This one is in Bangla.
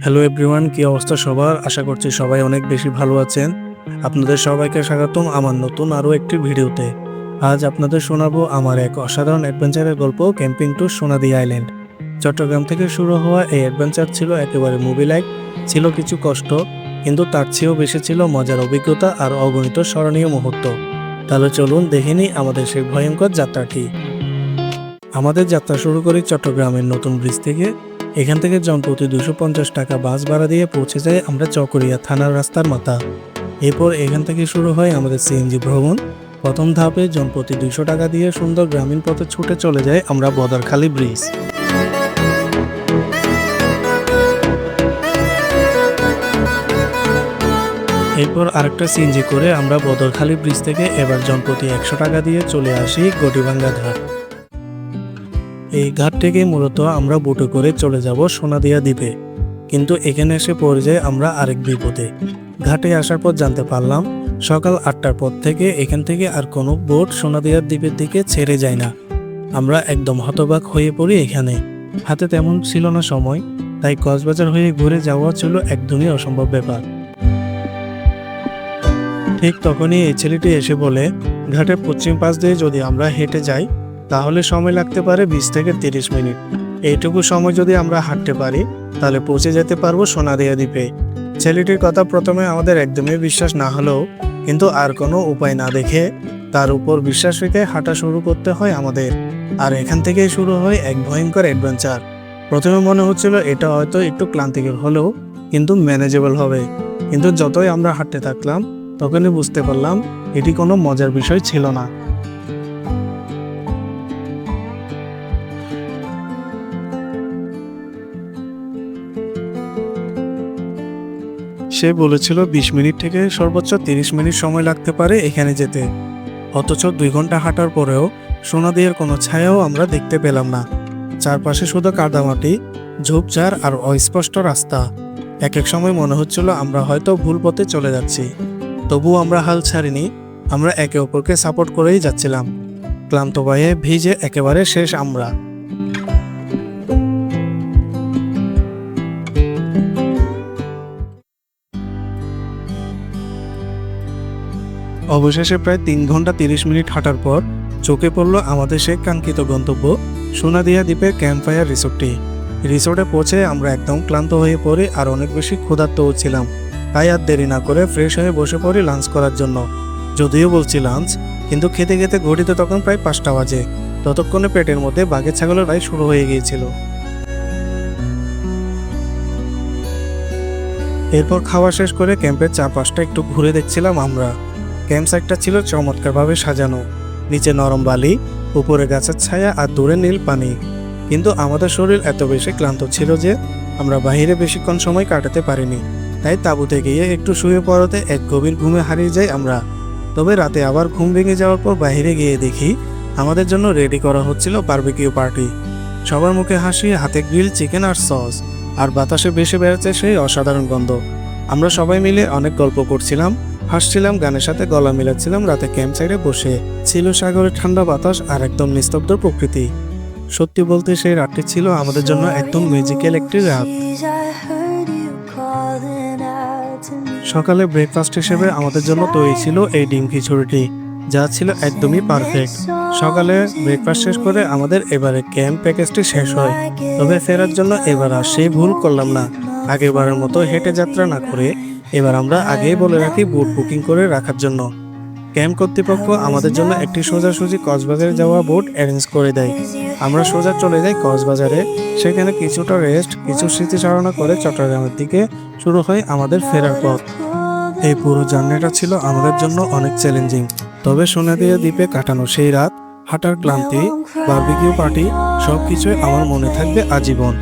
হ্যালো এভরিওয়ান, কি অবস্থা সবার? আশা করছি সবাই অনেক বেশি ভালো আছেন। আপনাদের সবাইকে স্বাগতম আমার নতুন আরও একটি ভিডিওতে। আজ আপনাদের শোনাবো আমার এক অসাধারণ অ্যাডভেঞ্চারের গল্প, ক্যাম্পিং টু সোনাদি আইল্যান্ড। চট্টগ্রাম থেকে শুরু হওয়া এই অ্যাডভেঞ্চার ছিল একেবারে মুভি লাইক। ছিল কিছু কষ্ট, কিন্তু তার চেয়েও বেশি ছিল মজার অভিজ্ঞতা আর অগণিত স্মরণীয় মুহূর্ত। তাহলে চলুন দেখে নিই আমাদের সেই ভয়ঙ্কর যাত্রাটি। আমাদের যাত্রা শুরু করি চট্টগ্রামের নতুন ব্রিজ থেকে। এখান থেকে জনপ্রতি 250 টাকা বাস ভাড়া দিয়ে পৌঁছে যাই আমরা চকরিয়া থানার রাস্তার মাথা। এরপর এখান থেকে শুরু হয় আমাদের সিএনজি ভ্রমণ। প্রথম ধাপে জনপ্রতি 200 টাকা দিয়ে সুন্দর গ্রামীণ পথে ছুটে চলে যায় আমরা বদরখালী ব্রিজ। এরপর আরেকটা সিএনজি করে আমরা বদরখালী ব্রিজ থেকে এবার জনপ্রতি 100 টাকা দিয়ে চলে আসি গটিভাঙ্গা ঘাট। এই ঘাট থেকে মূলত আমরা বোটে করে চলে যাব সোনাদিয়া দ্বীপে, কিন্তু এখানে এসে পড়ে যায় আমরা আরেক বিপদে। ঘাটে আসার পর জানতে পারলাম সকাল 8টার পর থেকে এখান থেকে আর কোনো বোট সোনাদিয়ার দ্বীপের দিকে ছেড়ে যায় না। আমরা একদম হতবাক হয়ে পড়ি এখানে। হাতে তেমন ছিল না সময়, তাই কক্সবাজার হয়ে ঘুরে যাওয়া ছিল একদমই অসম্ভব ব্যাপার। ঠিক তখনই এই ছেলেটি এসে বলে, ঘাটের পশ্চিম পাশ দিয়ে যদি আমরা হেঁটে যাই তাহলে সময় লাগতে পারে 20 থেকে 30 মিনিট। এইটুকু সময় যদি আমরা হাঁটতে পারি তাহলে পৌঁছে যেতে পারবো সোনাদিয়া দ্বীপে। ছেলেটির কথা প্রথমে আমাদের একদমই বিশ্বাস না হলেও কিন্তু আর কোনো উপায় না দেখে তার উপর বিশ্বাস রেখে হাঁটা শুরু করতে হয় আমাদের। আর এখান থেকেই শুরু হয় এক ভয়ঙ্কর অ্যাডভেঞ্চার। প্রথমে মনে হচ্ছিল এটা হয়তো একটু ক্লান্তিকর হলেও কিন্তু ম্যানেজেবল হবে, কিন্তু যতই আমরা হাঁটতে থাকলাম তখনই বুঝতে পারলাম এটি কোনো মজার বিষয় ছিল না। সে বলেছিল 20 মিনিট থেকে সর্বোচ্চ 30 মিনিট সময় লাগতে পারে এখানে যেতে, অথচ 2 ঘন্টা হাঁটার পরেও সোনাদিয়ার কোনো ছায়াও আমরা দেখতে পেলাম না। চারপাশে শুধু কাদামাটি, ঝোপঝাড় আর অস্পষ্ট রাস্তা। এক এক সময় মনে হচ্ছিল আমরা হয়তো ভুল পথে চলে যাচ্ছি, তবুও আমরা হাল ছাড়িনি। আমরা একে অপরকে সাপোর্ট করেই যাচ্ছিলাম। ক্লান্ত পায়ে ভিজে একেবারে শেষ আমরা। অবশেষে প্রায় 3 ঘন্টা 30 মিনিট হাঁটার পর চোখে পড়ল আমাদের সেই কাঙ্ক্ষিত গন্তব্য সোনাদিয়া দ্বীপের ক্যাম্পফায়ার রিসোর্টটি। রিসোর্টে পৌঁছে আমরা একদম ক্লান্ত হয়ে পড়ি আর অনেক বেশি ক্ষুধার্তও ছিলাম, তাই আর দেরি না করে ফ্রেশ হয়ে বসে পড়ি লাঞ্চ করার জন্য। যদিও বলছি লাঞ্চ, কিন্তু খেতে খেতে ঘড়িতে তখন প্রায় 5টা বাজে। ততক্ষণে পেটের মধ্যে বাঘের ছাগলের রায় শুরু হয়ে গিয়েছিল। এরপর খাওয়া শেষ করে ক্যাম্পের চারপাশটা একটু ঘুরে দেখছিলাম আমরা। ক্যাম্প সাইটটা ছিল চমৎকারভাবে সাজানো, নিচে নরম বালি, উপরে গাছের ছায়া আর দূরে নীল পানি। কিন্তু আমাদের শরীর এত বেশি ক্লান্ত ছিল যে আমরা বাইরে বেশিক্ষণ সময় কাটাতে পারিনি, তাই তাঁবুতে গিয়ে একটু শুয়ে পড়াতে এক গভীর ঘুমে হারিয়ে যাই আমরা। তবে রাতে আবার ঘুম ভেঙে যাওয়ার পর বাইরে গিয়ে দেখি আমাদের জন্য রেডি করা হচ্ছিল বারবিকিউ পার্টি। সবার মুখে হাসি, হাতে গ্রিল চিকেন আর সস, আর বাতাসে ভেসে বেড়াচ্ছে সেই অসাধারণ গন্ধ। আমরা সবাই মিলে অনেক গল্প করছিলাম, হাসছিলাম, গানের সাথে গলা মিলাচ্ছিলাম। রাতে ক্যাম্প সাইডে বসে ছিল সাগরের ঠান্ডা বাতাস আর একদম নিস্তব্ধ প্রকৃতি। সত্যি বলতে সেই রাতটি ছিল আমাদের জন্য একদম ম্যাজিক্যাল একটি রাত। সকালে ব্রেকফাস্ট হিসেবে আমাদের জন্য তৈরি ছিল এই ডিম খিচুড়িটি, যা ছিল একদমই পারফেক্ট। সকালে ব্রেকফাস্ট শেষ করে আমাদের এবারে ক্যাম্প প্যাকেজটি শেষ হয়। তবে ফেরার জন্য এবার আর সেই ভুল করলাম না। আগেরবারের মতো হেঁটে যাত্রা না করে এবার আমরা আগেই বলে রাখি বোট বুকিং করে রাখার জন্য। ক্যাম্প কর্তৃপক্ষ আমাদের জন্য একটি সোজাসুজি কক্সবাজারে যাওয়া বোট অ্যারেঞ্জ করে দেয়। আমরা সোজা চলে যাই কক্সবাজারে। সেখানে কিছুটা রেস্ট, কিছু স্মৃতিচারণা করে চট্টগ্রামের দিকে শুরু হয় আমাদের ফেরার পথ। এই পুরো জার্নিটা ছিল আমাদের জন্য অনেক চ্যালেঞ্জিং, তবে সোনাদিয়া দ্বীপে কাটানো সেই রাত, হাঁটার ক্লান্তি, বারবিকিউ পার্টি সবকিছুই আমার মনে থাকবে আজীবন।